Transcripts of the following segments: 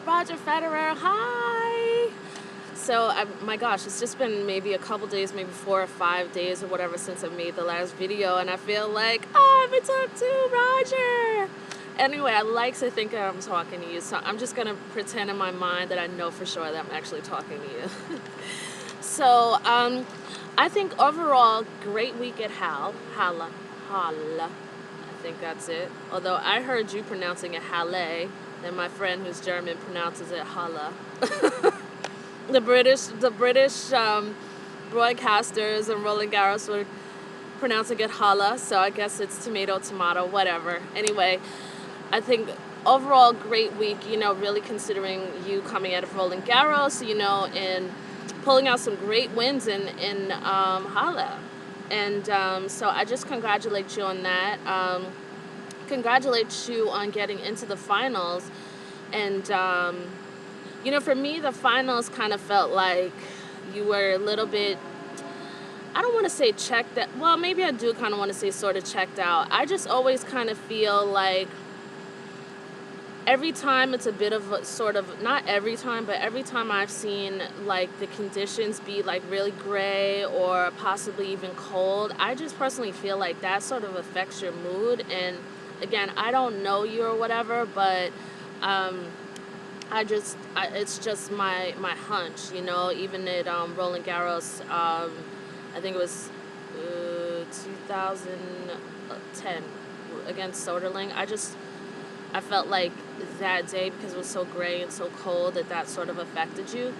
Roger Federer, hi. So, my gosh, it's just been maybe a couple days, maybe 4 or 5 days or whatever since I made the last video, and I feel like, oh, I haven't talked to Roger. Anyway, I like to think that I'm talking to you, so I'm just going to pretend in my mind that I know for sure that I'm actually talking to you. So, I think overall, great week at Halle. I think that's it. Although I heard you pronouncing it Halle, and my friend who's German pronounces it Halle. The British broadcasters and Roland Garros were pronouncing it Halle, so I guess it's tomato, whatever. Anyway, I think overall great week, really considering you coming out of Roland Garros, and pulling out some great wins in Halle. And so I just congratulate you on that. Congratulate you on getting into the finals. And, for me, the finals kind of felt like you were a little bit, I don't want to say checked out. Well, maybe I do kind of want to say sort of checked out. I just always kind of feel like every time it's a bit of a sort of, not every time, but every time I've seen like the conditions be like really gray or possibly even cold, I just personally feel like that sort of affects your mood. And again, I don't know you or whatever, but it's just my hunch, even at Roland Garros, I think it was 2010 against Soderling. I felt like that day, because it was so gray and so cold, that sort of affected you.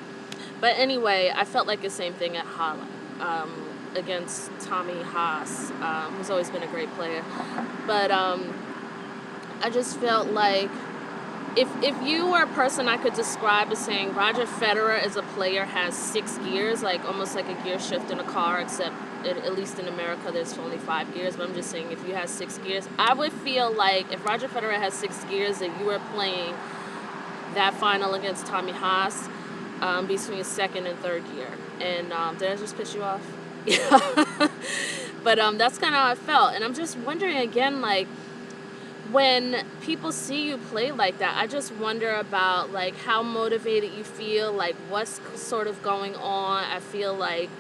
But anyway, I felt like the same thing at Halle against Tommy Haas, who's always been a great player. But I just felt like if you were a person I could describe as saying Roger Federer as a player has 6 gears, like almost like a gear shift in a car, except at least in America there's only 5 gears, but I'm just saying if you had 6 gears, I would feel like if Roger Federer has 6 gears that you were playing that final against Tommy Haas between second and third gear. And did I just piss you off? Yeah. But that's kind of how I felt. And I'm just wondering again, like, when people see you play like that, I just wonder about like how motivated you feel, like what's sort of going on. I feel like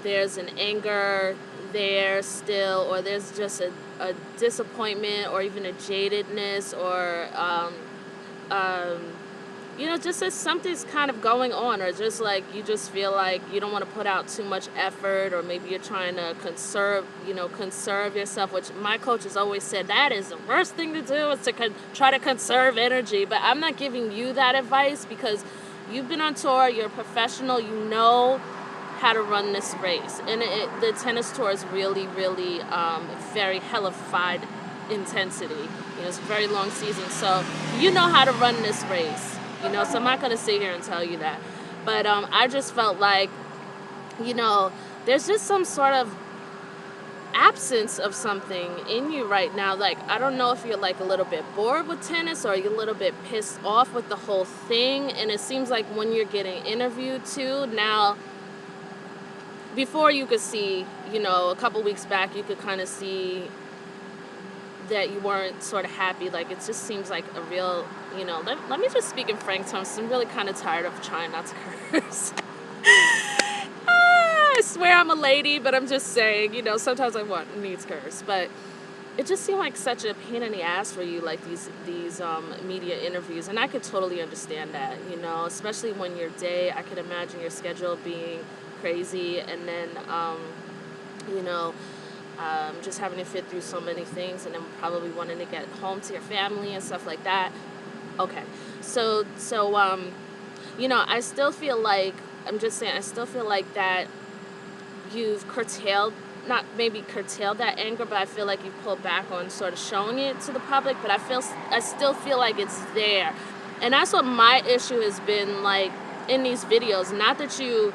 there's an anger there still, or there's just a disappointment, or even a jadedness, or just as something's kind of going on, or just like you just feel like you don't want to put out too much effort, or maybe you're trying to conserve yourself, which my coach has always said that is the worst thing to do, is to try to conserve energy. But I'm not giving you that advice, because you've been on tour, you're a professional, you know how to run this race. And the tennis tour is really, really very hellified intensity. It's a very long season, so you know how to run this race. So I'm not going to sit here and tell you that. But I just felt like, there's just some sort of absence of something in you right now. Like, I don't know if you're like a little bit bored with tennis, or you're a little bit pissed off with the whole thing. And it seems like when you're getting interviewed too, now, before you could see, a couple weeks back, you could kind of see that you weren't sort of happy. Like, it just seems like a real, let me just speak in frank terms. I'm really kind of tired of trying not to curse. I swear I'm a lady, but I'm just saying, sometimes I need to curse. But it just seemed like such a pain in the ass for you, like these media interviews. And I could totally understand that, especially when your day, I could imagine your schedule being crazy, and then, just having to fit through so many things, and then probably wanting to get home to your family and stuff like that. Okay, so I still feel like, I still feel like that you've not maybe curtailed that anger, but I feel like you've pulled back on sort of showing it to the public, but I still feel like it's there. And that's what my issue has been, like, in these videos. Not that you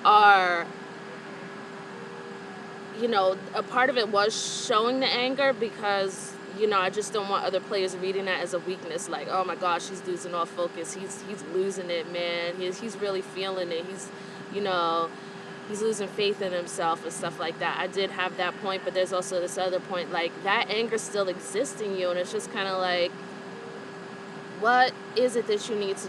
are, a part of it was showing the anger, because, I just don't want other players reading that as a weakness. Like, oh my gosh, he's losing all focus. He's losing it, man. He's really feeling it. He's losing faith in himself and stuff like that. I did have that point, but there's also this other point, like, that anger still exists in you, and it's just kind of like, what is it that you need to,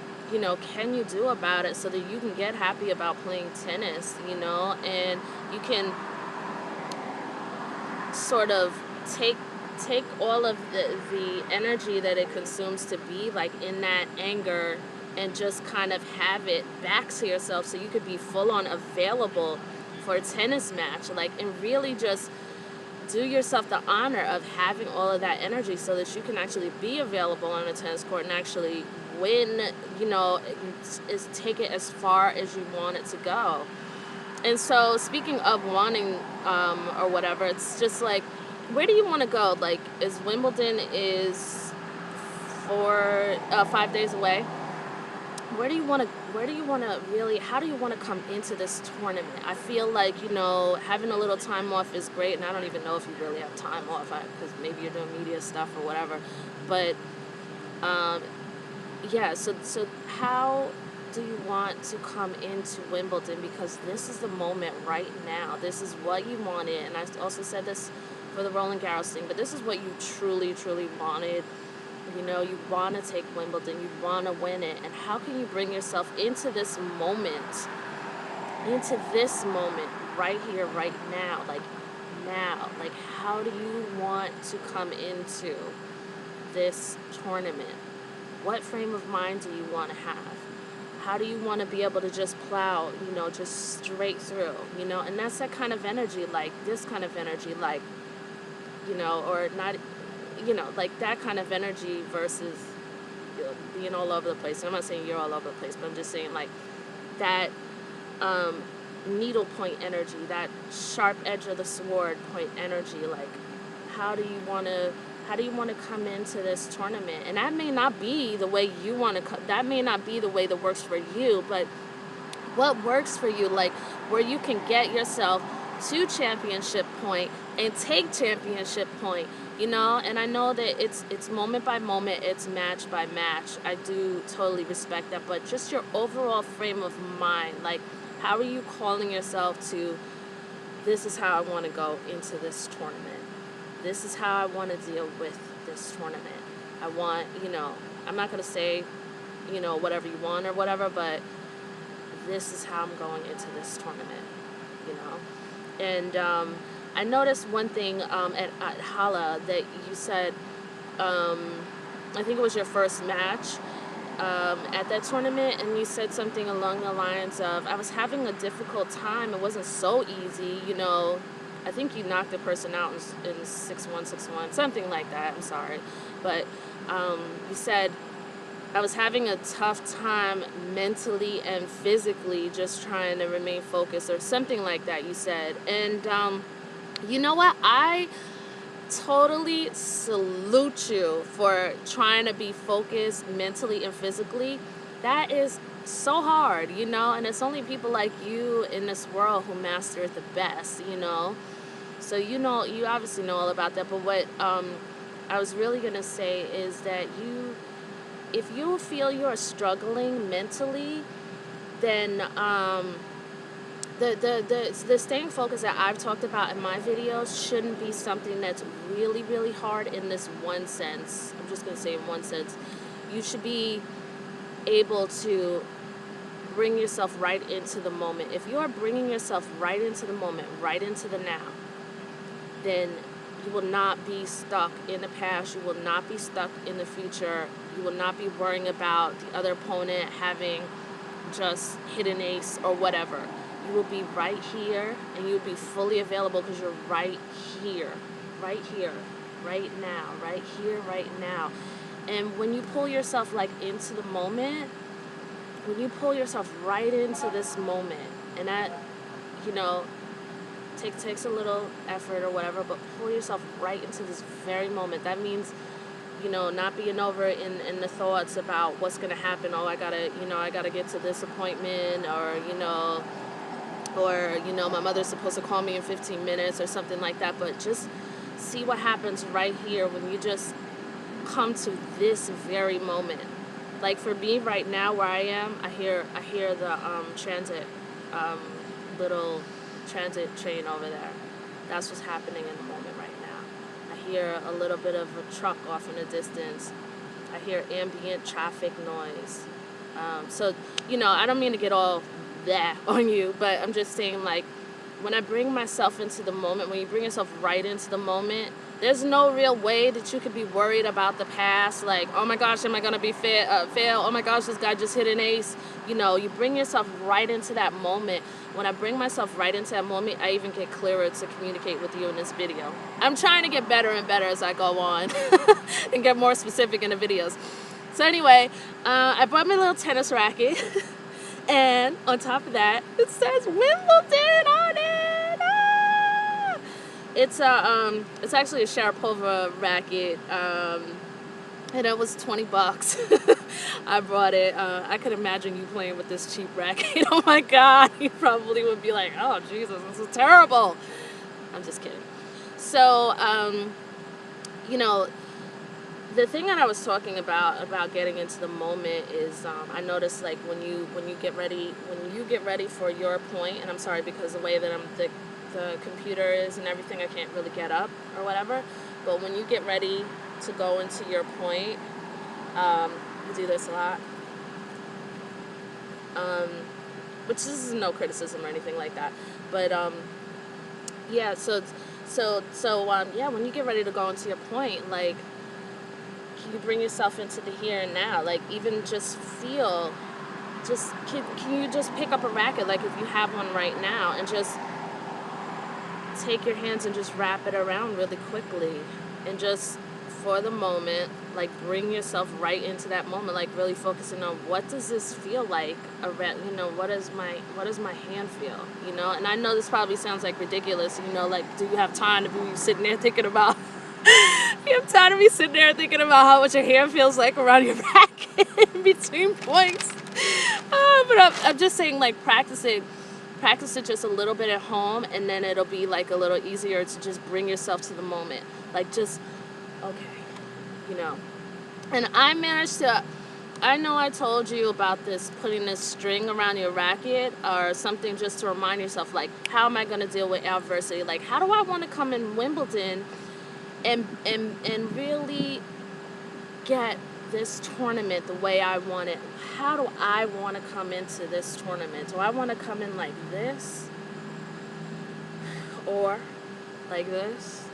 can you do about it so that you can get happy about playing tennis, and you can sort of take all of the energy that it consumes to be like in that anger, and just kind of have it back to yourself so you could be full on available for a tennis match, like, and really just do yourself the honor of having all of that energy so that you can actually be available on a tennis court and actually win, is take it as far as you want it to go. And so, speaking of wanting, or whatever, it's just like, where do you want to go? Like, is Wimbledon is 5 days away? Where do you want to really, how do you want to come into this tournament? I feel like, having a little time off is great, and I don't even know if you really have time off, because maybe you're doing media stuff or whatever. But, um, yeah, so how do you want to come into Wimbledon? Because this is the moment right now. This is what you wanted. And I also said this for the Roland Garros thing, but this is what you truly, truly wanted. You want to take Wimbledon. You want to win it. And how can you bring yourself into this moment? Right here, right now. Like, now. Like, how do you want to come into this tournament? What frame of mind do you want to have? How do you want to be able to just plow, just straight through, and that's that kind of energy, like this kind of energy, like, or not, like that kind of energy versus being all over the place. And I'm not saying you're all over the place, but I'm just saying like that needle point energy, that sharp edge of the sword point energy, like how do you want to come into this tournament? And that may not be the way you want to that may not be the way that works for you, but what works for you, like where you can get yourself to championship point and take championship point, and I know that it's moment by moment, it's match by match. I do totally respect that, but just your overall frame of mind, like how are you calling yourself to, this is how I want to go into this tournament. This is how I want to deal with this tournament. I want, I'm not going to say, whatever you want or whatever, but this is how I'm going into this tournament, And I noticed one thing at Hala that you said, I think it was your first match at that tournament, and you said something along the lines of, I was having a difficult time. It wasn't so easy, I think you knocked the person out in 6-1, 6-1, something like that. I'm sorry. But you said, I was having a tough time mentally and physically just trying to remain focused, or something like that you said. And you know what? I totally salute you for trying to be focused mentally and physically. That is so hard, and it's only people like you in this world who master it the best, So, you obviously know all about that. But what I was really going to say is that if you feel you're struggling mentally, then the staying focused that I've talked about in my videos shouldn't be something that's really, really hard in this one sense. I'm just going to say in one sense. You should be able to bring yourself right into the moment. If you are bringing yourself right into the moment, right into the now, then you will not be stuck in the past. You will not be stuck in the future. You will not be worrying about the other opponent having just hit an ace or whatever. You will be right here, and you'll be fully available because you're right here, right now, right here, right now. And when you pull yourself like into the moment, when you pull yourself right into this moment, and that, takes a little effort or whatever, but pull yourself right into this very moment. That means, not being over in the thoughts about what's going to happen. Oh, I gotta get to this appointment, or, my mother's supposed to call me in 15 minutes or something like that. But just see what happens right here when you just come to this very moment. Like for me right now, where I am, I hear the transit, little transit train over there. That's what's happening in the moment right now. I hear a little bit of a truck off in the distance. I hear ambient traffic noise. So, I don't mean to get all that on you, but I'm just saying, like, when I bring myself into the moment, when you bring yourself right into the moment, there's no real way that you could be worried about the past. Like, oh my gosh, am I going to be fail? Oh my gosh, this guy just hit an ace. You bring yourself right into that moment. When I bring myself right into that moment, I even get clearer to communicate with you in this video. I'm trying to get better and better as I go on and get more specific in the videos. So anyway, I bought my little tennis racket. And on top of that, it says Wimbledon on it. Ah! It's actually a Sharapova racket, and it was $20. I brought it. I could imagine you playing with this cheap racket. Oh my God, you probably would be like, "Oh Jesus, this is terrible." I'm just kidding. So, the thing that I was talking about getting into the moment is I noticed, like, when you get ready for your point, and I'm sorry because the way that the computer is and everything, I can't really get up or whatever, but when you get ready to go into your point, you do this a lot, which is no criticism or anything like that, but yeah, when you get ready to go into your point, like, you bring yourself into the here and now, like, even just feel, can you just pick up a racket, like if you have one right now, and just take your hands and just wrap it around really quickly, and just for the moment, like, bring yourself right into that moment, like really focusing on what does this feel like around, what does my hand feel, and I know this probably sounds like ridiculous, like, do you have time to be sitting there thinking about you have time to be sitting there thinking about how much your hand feels like around your racket in between points. But I'm just saying, like, practice it just a little bit at home, and then it'll be, like, a little easier to just bring yourself to the moment. Like, just, okay, And I know I told you about this, putting this string around your racket or something, just to remind yourself, like, how am I going to deal with adversity? Like, how do I want to come in Wimbledon and really get this tournament the way I want it? How do I want to come into this tournament? Do I want to come in like this? Or like this?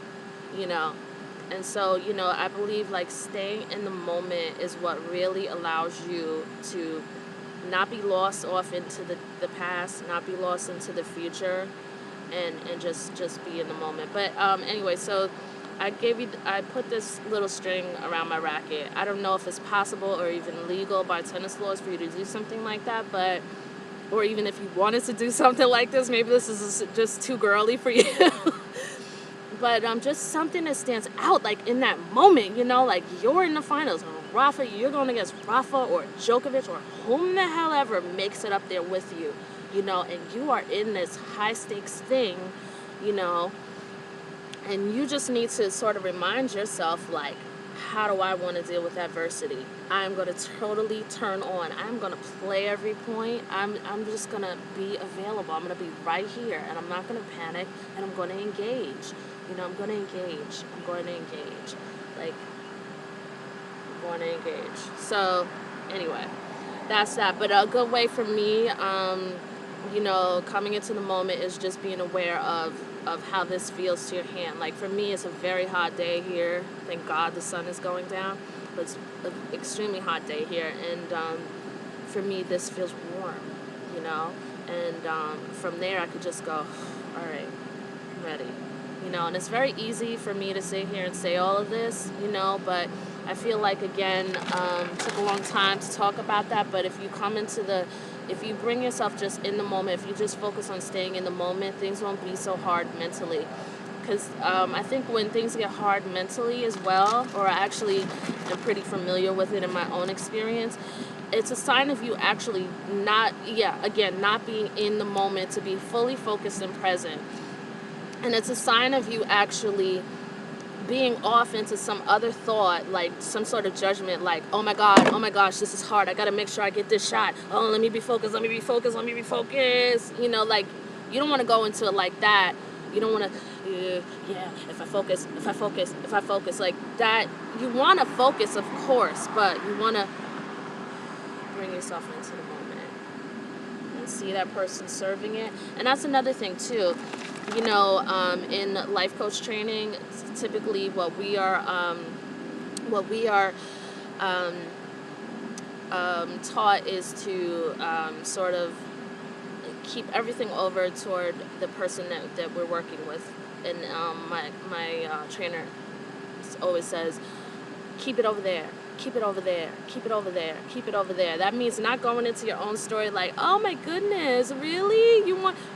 And so, I believe, like, staying in the moment is what really allows you to not be lost off into the past, not be lost into the future, and just be in the moment. But anyway, so I put this little string around my racket. I don't know if it's possible or even legal by tennis laws for you to do something like that, or even if you wanted to do something like this, maybe this is just too girly for you. But just something that stands out, like, in that moment, like, you're in the finals, Rafa, you're going against Rafa or Djokovic or whom the hell ever makes it up there with you, and you are in this high stakes thing, and you just need to sort of remind yourself, like, how do I want to deal with adversity? I'm going to totally turn on. I'm going to play every point. I'm just going to be available. I'm going to be right here, and I'm not going to panic, and I'm going to engage. I'm going to engage. Like, I'm going to engage. So, anyway, that's that. But a good way for me, coming into the moment is just being aware of how this feels to your hand. Like, for me, it's a very hot day here. Thank God the sun is going down. But it's an extremely hot day here. And for me, this feels warm, And from there, I could just go, all right, I'm ready. And it's very easy for me to sit here and say all of this, but I feel like, again, it took a long time to talk about that, but if you bring yourself just in the moment, if you just focus on staying in the moment, things won't be so hard mentally. Because I think when things get hard mentally as well, or I actually am pretty familiar with it in my own experience, it's a sign of you actually not being in the moment, to be fully focused and present. And it's a sign of you actually being off into some other thought, like some sort of judgment, like, oh my gosh, this is hard. I got to make sure I get this shot. Oh, let me be focused. Like, you don't want to go into it like that. You don't want to, yeah, if I focus, like that. You want to focus, of course, but you want to bring yourself into the moment and see that person serving it. And that's another thing too. In life coach training, typically what we are taught is to sort of keep everything over toward the person that we're working with. And my trainer always says, keep it over there. Keep it over there. Keep it over there. Keep it over there. That means not going into your own story like, oh my goodness, really?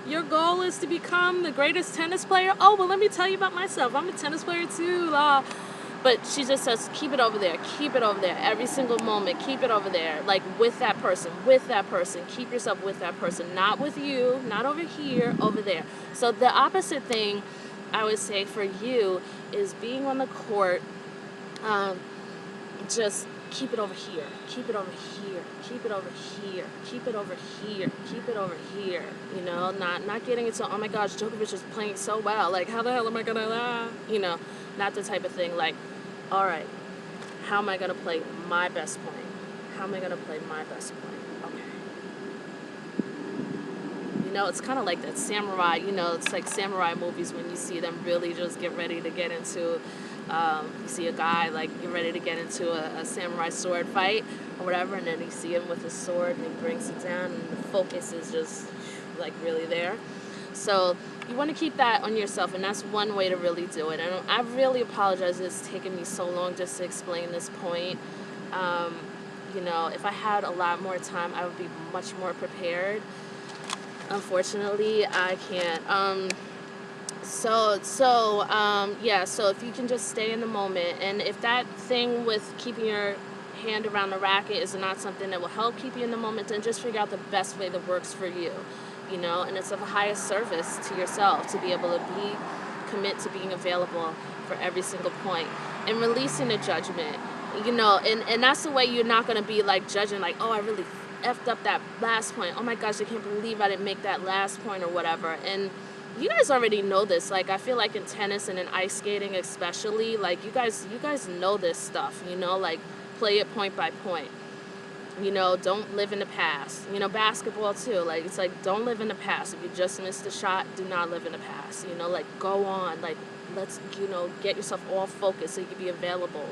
Your goal is to become the greatest tennis player? Oh, well, let me tell you about myself. I'm a tennis player too. But she just says, keep it over there. Keep it over there. Every single moment, keep it over there. Like with that person. Keep yourself with that person. Not with you. Not over here. Over there. So the opposite thing I would say for you is being on the court. Just keep it over here, keep it over here, keep it over here, keep it over here, keep it over here. Not getting into, oh my gosh, Djokovic is playing so well. Like, how the hell am I gonna, not the type of thing. Like, all right, how am I gonna play my best point? How am I gonna play my best point? Okay. It's kind of like that samurai. It's like samurai movies when you see them really just get ready to get into. You see a guy like get ready to get into a samurai sword fight or whatever, and then you see him with his sword and he brings it down and the focus is just like really there. So you want to keep that on yourself, and that's one way to really do it. And I really apologize it's taken me so long just to explain this point. If I had a lot more time, I would be much more prepared. Unfortunately, I can't. So if you can just stay in the moment, and if that thing with keeping your hand around the racket is not something that will help keep you in the moment, then just figure out the best way that works for you, and it's of the highest service to yourself to be able to commit to being available for every single point and releasing the judgment, and that's the way you're not going to be like judging like, oh, I really effed up that last point. Oh my gosh, I can't believe I didn't make that last point or whatever. And you guys already know this. Like, I feel like in tennis and in ice skating especially, like, you guys know this stuff, like, play it point by point. Don't live in the past. Basketball too. Like, it's like, don't live in the past. If you just missed a shot, do not live in the past. Like, go on. Like, let's, get yourself all focused so you can be available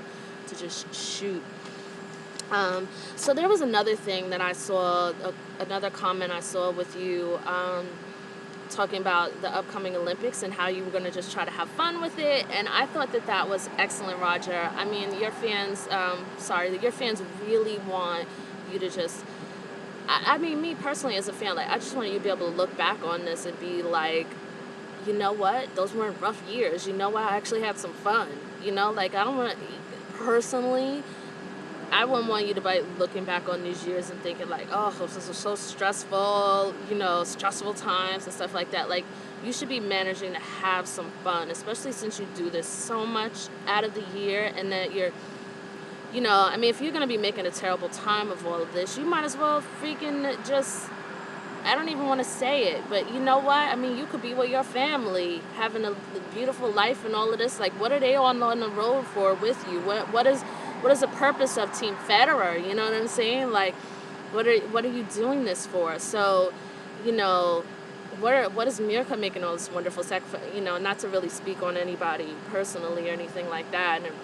to just shoot. So there was another thing that I saw, another comment I saw with you, talking about the upcoming Olympics and how you were going to just try to have fun with it. And I thought that was excellent, Roger. I mean, your fans really want you to just, I mean, me personally as a fan, like, I just want you to be able to look back on this and be like, you know what? Those weren't rough years. You know what? I actually had some fun. Like, I don't want to, personally, I wouldn't want you to be looking back on these years and thinking like, oh, this was so stressful, stressful times and stuff like that. Like, you should be managing to have some fun, especially since you do this so much out of the year, and that you're, I mean, if you're going to be making a terrible time of all of this, you might as well freaking just, I don't even want to say it, but you know what? I mean, you could be with your family, having a beautiful life and all of this. Like, what are they on the road for with you? What is the purpose of Team Federer? You know what I'm saying? Like, what are you doing this for? So, what is Mirka making all this wonderful sacrifice? Not to really speak on anybody personally or anything like that in a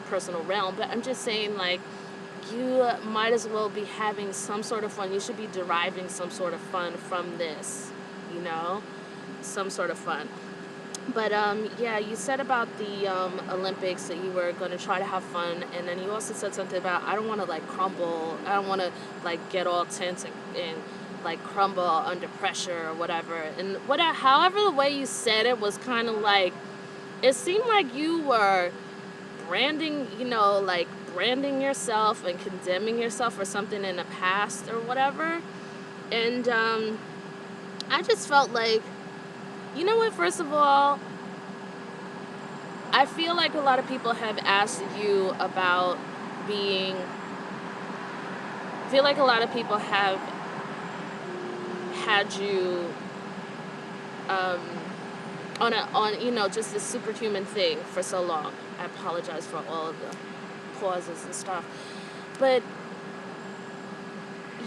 personal realm, but I'm just saying, like, you might as well be having some sort of fun. You should be deriving some sort of fun from this, some sort of fun. But, you said about the Olympics that you were going to try to have fun, and then you also said something about, I don't want to, like, crumble, I don't want to, like, get all tense and like, crumble under pressure or whatever. And however the way you said it was kind of like, it seemed like you were branding yourself and condemning yourself for something in the past or whatever. And I just felt like, you know what, first of all, I feel like a lot of people have asked you about being, I feel like a lot of people have had you on just this superhuman thing for so long. I apologize for all of the pauses and stuff, but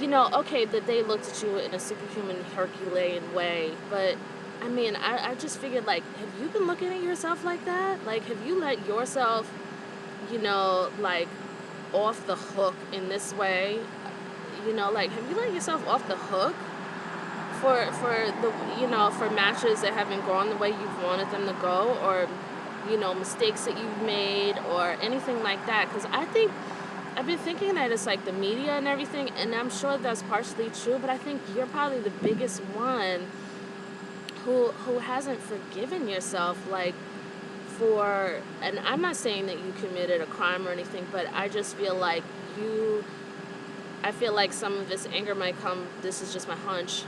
okay, that they looked at you in a superhuman Herculean way, but I mean, I just figured, like, have you been looking at yourself like that? Like, have you let yourself, like, off the hook in this way? Like, have you let yourself off the hook for the for matches that haven't gone the way you've wanted them to go, or mistakes that you've made, or anything like that? Because I think I've been thinking that it's like the media and everything, and I'm sure that's partially true, but I think you're probably the biggest one who hasn't forgiven yourself, like, and I'm not saying that you committed a crime or anything, but I just feel like I feel like some of this anger might come, this is just my hunch,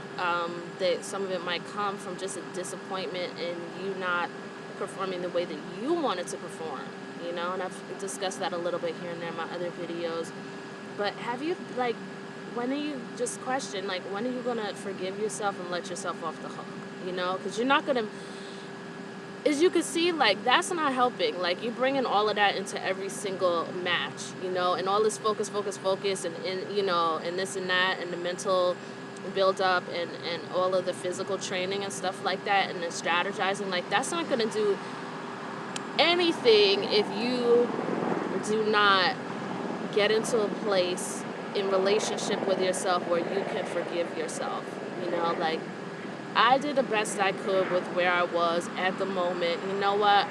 that some of it might come from just a disappointment in you not performing the way that you wanted to perform, and I've discussed that a little bit here and there in my other videos. But have you, like, when are you, just question, like, when are you going to forgive yourself and let yourself off the hook, because you're not going to, as you can see, like, that's not helping. Like, you're bringing all of that into every single match, and all this focus, and and this and that, and the mental build up, and all of the physical training and stuff like that, and the strategizing, like, that's not going to do anything if you do not get into a place in relationship with yourself where you can forgive yourself. Like, I did the best I could with where I was at the moment. You know what?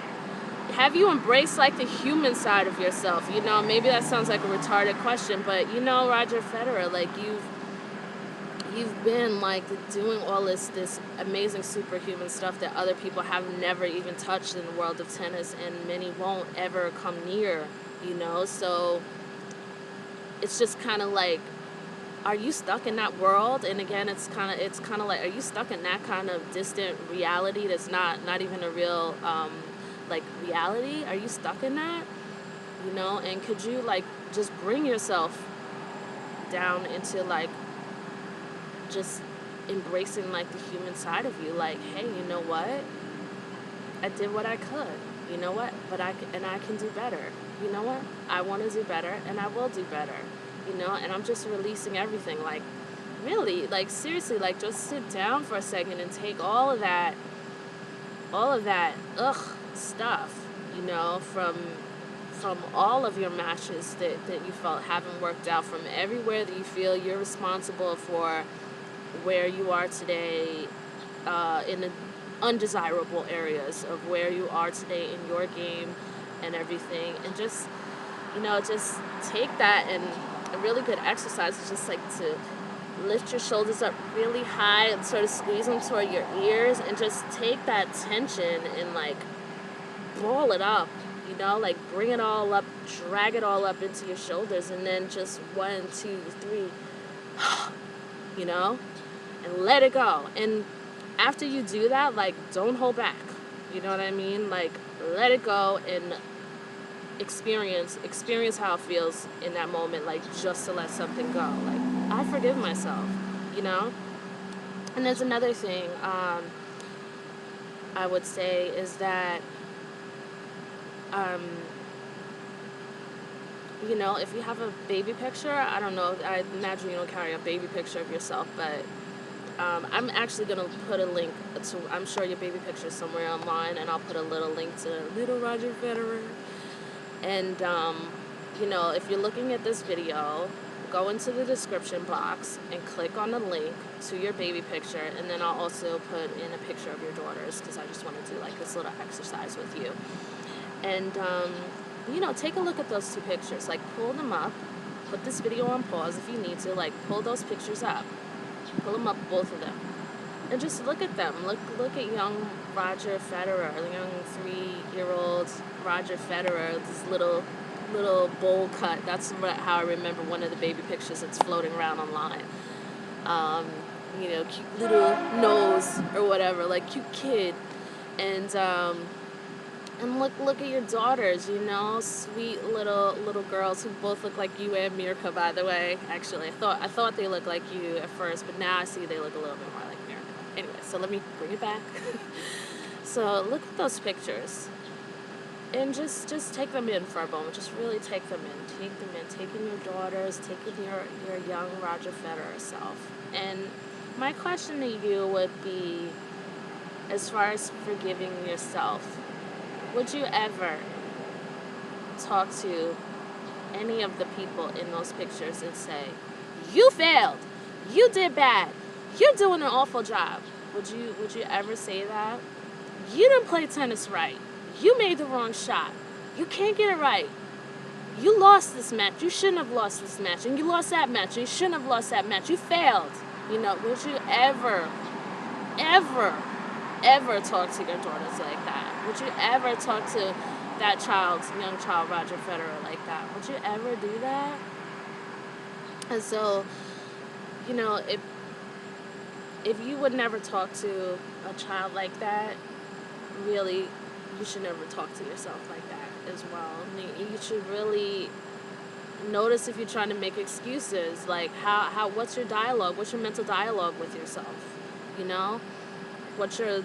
Have you embraced, like, the human side of yourself? Maybe that sounds like a retarded question, but Roger Federer, like, you've been, like, doing all this amazing superhuman stuff that other people have never even touched in the world of tennis, and many won't ever come near, so it's just kind of like, are you stuck in that world? And again, it's kind of like, are you stuck in that kind of distant reality that's not even a real like, reality? Are you stuck in that? And could you, like, just bring yourself down into, like, just embracing, like, the human side of you? Like, hey, you know what? I did what I could. You know what? But I can do better. You know what? I want to do better, and I will do better. And I'm just releasing everything. Like, really, like, seriously, like, just sit down for a second and take all of that stuff, from all of your matches that you felt haven't worked out, from everywhere that you feel you're responsible for where you are today, in the undesirable areas of where you are today in your game and everything, and just take that. And a really good exercise is just, like, to lift your shoulders up really high and sort of squeeze them toward your ears, and just take that tension and, like, ball it up, like, bring it all up, drag it all up into your shoulders, and then just 1, 2, 3, and let it go. And after you do that, like, don't hold back, you know what I mean? Like, let it go and experience how it feels in that moment, like, just to let something go. Like, I forgive myself, And there's another thing I would say is that if you have a baby picture, I don't know, I imagine you don't carry a baby picture of yourself, but I'm actually going to put a link to, I'm sure your baby picture is somewhere online, and I'll put a little link to little Roger Federer. And, if you're looking at this video, go into the description box and click on the link to your baby picture, and then I'll also put in a picture of your daughters, because I just want to do, like, this little exercise with you. And, take a look at those two pictures. Like, pull them up, put this video on pause if you need to, like, pull those pictures up. Pull them up, both of them. And just look at them. Look at young Roger Federer, the young 3-year-old Roger Federer, this little bowl cut. That's how I remember one of the baby pictures that's floating around online. Cute little nose or whatever, like, cute kid. And look at your daughters, sweet little girls who both look like you and Mirka, by the way. Actually, I thought they looked like you at first, but now I see they look a little bit more like Mirka. Anyway, so let me bring it back. So look at those pictures and just take them in for a moment. Just really take them in. Take them in. Take in your daughters. Take in your young Roger Federer self. And my question to you would be, as far as forgiving yourself, would you ever talk to any of the people in those pictures and say, you failed, you did bad, you're doing an awful job? Would you ever say that? You didn't play tennis right. You made the wrong shot. You can't get it right. You lost this match. You shouldn't have lost this match. And you lost that match. And you shouldn't have lost that match. You failed. You know, would you ever talk to your daughters like that? Would you ever talk to that young child, Roger Federer, like that? Would you ever do that? And so, you know, if you would never talk to a child like that, really, you should never talk to yourself like that as well. I mean, you should really notice if you're trying to make excuses, like what's your dialogue? What's your mental dialogue with yourself? You know, what's your,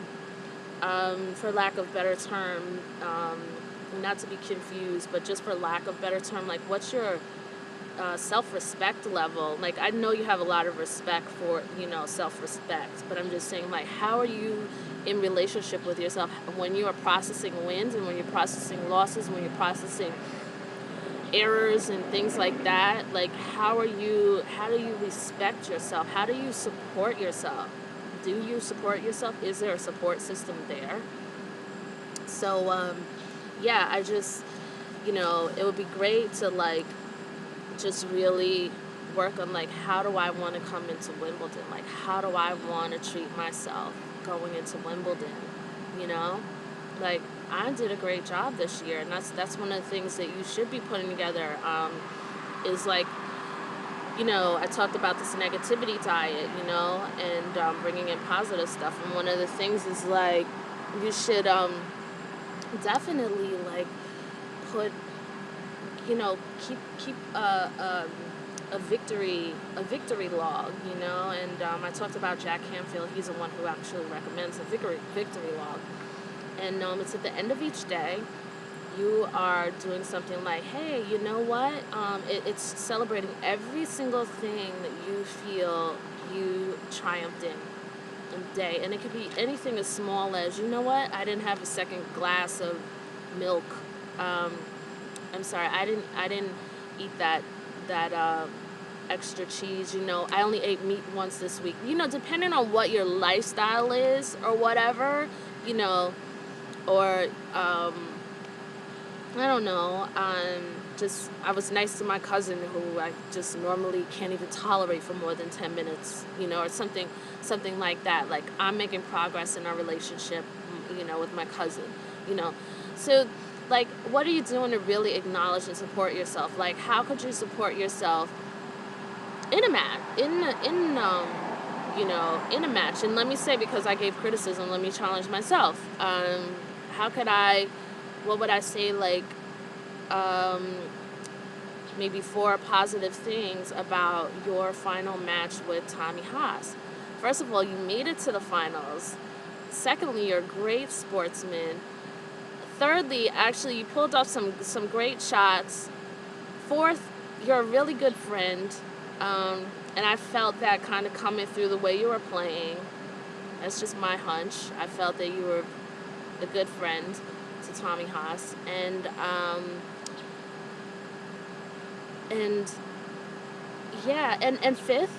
for lack of better term, not to be confused, but just for lack of better term, like what's your self-respect level? Like, I know you have a lot of respect for, you know, self-respect, but I'm just saying, like, how are you in relationship with yourself when you are processing wins and when you're processing losses, when you're processing errors and things like that? Like, how do you respect yourself? How do you support yourself? Do you support yourself? Is there a support system there? So, yeah, I just, you know, it would be great to, like, just really work on, like, how do I want to come into Wimbledon? Like, how do I want to treat myself going into Wimbledon? You know? Like, I did a great job this year, and that's one of the things that you should be putting together, is, like, you know, I talked about this negativity diet, you know, and bringing in positive stuff, and one of the things is, like, you should definitely, like, put, you know, keep a victory log, you know, and I talked about Jack Canfield. He's the one who actually recommends a victory log, and it's at the end of each day. You are doing something like, hey, you know what? It's celebrating every single thing that you feel you triumphed in a day, and it could be anything as small as, you know what? I didn't have a second glass of milk. I'm sorry, I didn't eat that extra cheese, you know. I only ate meat once this week. You know, depending on what your lifestyle is or whatever, you know, or I don't know, just, I was nice to my cousin who I just normally can't even tolerate for more than 10 minutes, you know, or something like that. Like, I'm making progress in our relationship, you know, with my cousin, you know. So, like, what are you doing to really acknowledge and support yourself? Like, how could you support yourself in a match, you know, in a match? And let me say, because I gave criticism, let me challenge myself. What would I say, like, maybe 4 positive things about your final match with Tommy Haas? First of all, you made it to the finals. Secondly, you're a great sportsman. Thirdly, actually, you pulled off some great shots. Fourth, you're a really good friend. And I felt that kind of coming through the way you were playing. That's just my hunch. I felt that you were a good friend to Tommy Haas. And yeah, and fifth,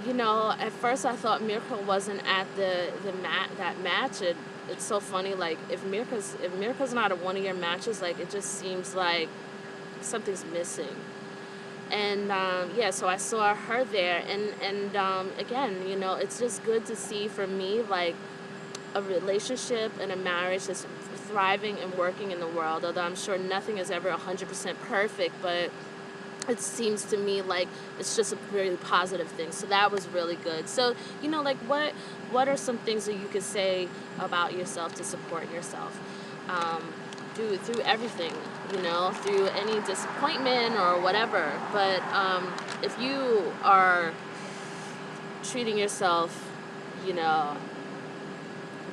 you know, at first I thought Mirka wasn't at that match. It's so funny, like, if Mirka's not at one of your matches, like, it just seems like something's missing. And yeah, so I saw her there, and again, you know, it's just good to see, for me, like, a relationship and a marriage that's thriving and working in the world. Although I'm sure nothing is ever 100% perfect, but it seems to me like it's just a really positive thing. So that was really good. So, you know, like, what are some things that you could say about yourself to support yourself through everything, you know, through any disappointment or whatever? But if you are treating yourself, you know,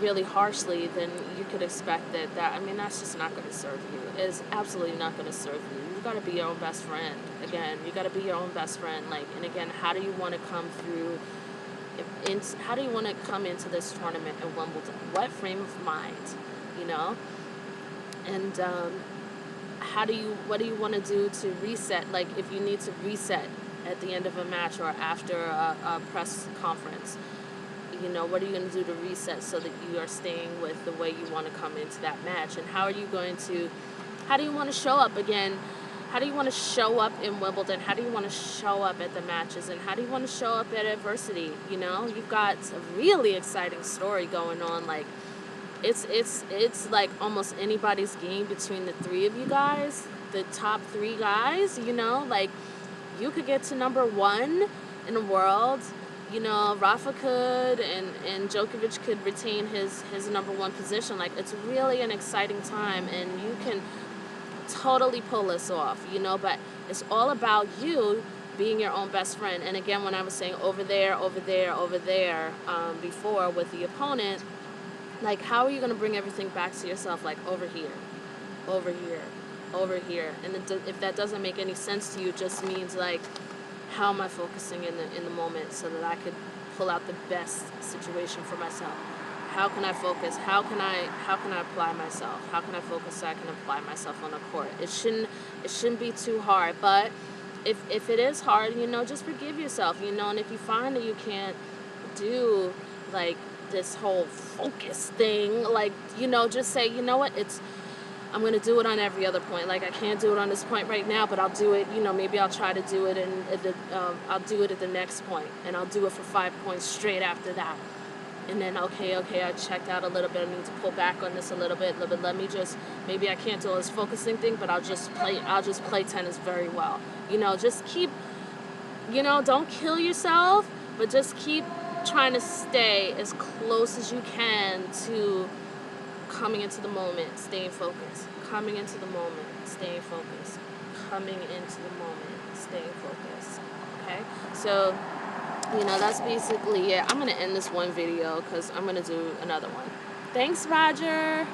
really harshly, then you could expect that, I mean, that's just not going to serve you. It's absolutely not going to serve you. You got to be your own best friend. Again, you got to be your own best friend. Like, and again, how do you want to come through? How do you want to come into this tournament in Wimbledon? What frame of mind, you know? And what do you want to do to reset? Like, if you need to reset at the end of a match or after a press conference, you know, what are you going to do to reset so that you are staying with the way you want to come into that match? And how do you want to show up again? How do you want to show up in Wimbledon? How do you want to show up at the matches? And how do you want to show up at adversity? You know, you've got a really exciting story going on. Like, it's like almost anybody's game between the three of you guys, the top three guys, you know, like you could get to number one in the world. You know, Rafa could, and Djokovic could retain his number one position. Like, it's really an exciting time, and you can totally pull this off, you know, but it's all about you being your own best friend. And again, when I was saying over there, before with the opponent, like, how are you going to bring everything back to yourself? Like, over here. And if that doesn't make any sense to you, it just means, like, how am I focusing in the moment so that I could pull out the best situation for myself? How can I focus? How can I apply myself? How can I focus so I can apply myself on the court? It shouldn't be too hard, but if it is hard, you know, just forgive yourself, you know, and if you find that you can't do, like, this whole focus thing, like, you know, just say, you know what, I'm going to do it on every other point. Like, I can't do it on this point right now, but I'll do it, you know, maybe I'll try to do it I'll do it at the next point, and I'll do it for 5 points straight after that. And then, okay, I checked out a little bit. I need to pull back on this a little bit. Let me just, maybe I can't do this focusing thing, but I'll just play tennis very well. You know, just keep, you know, don't kill yourself, but just keep trying to stay as close as you can to coming into the moment, staying focused. Coming into the moment, staying focused. Coming into the moment, staying focused. Okay? So, you know, that's basically it. I'm going to end this one video because I'm going to do another one. Thanks, Roger.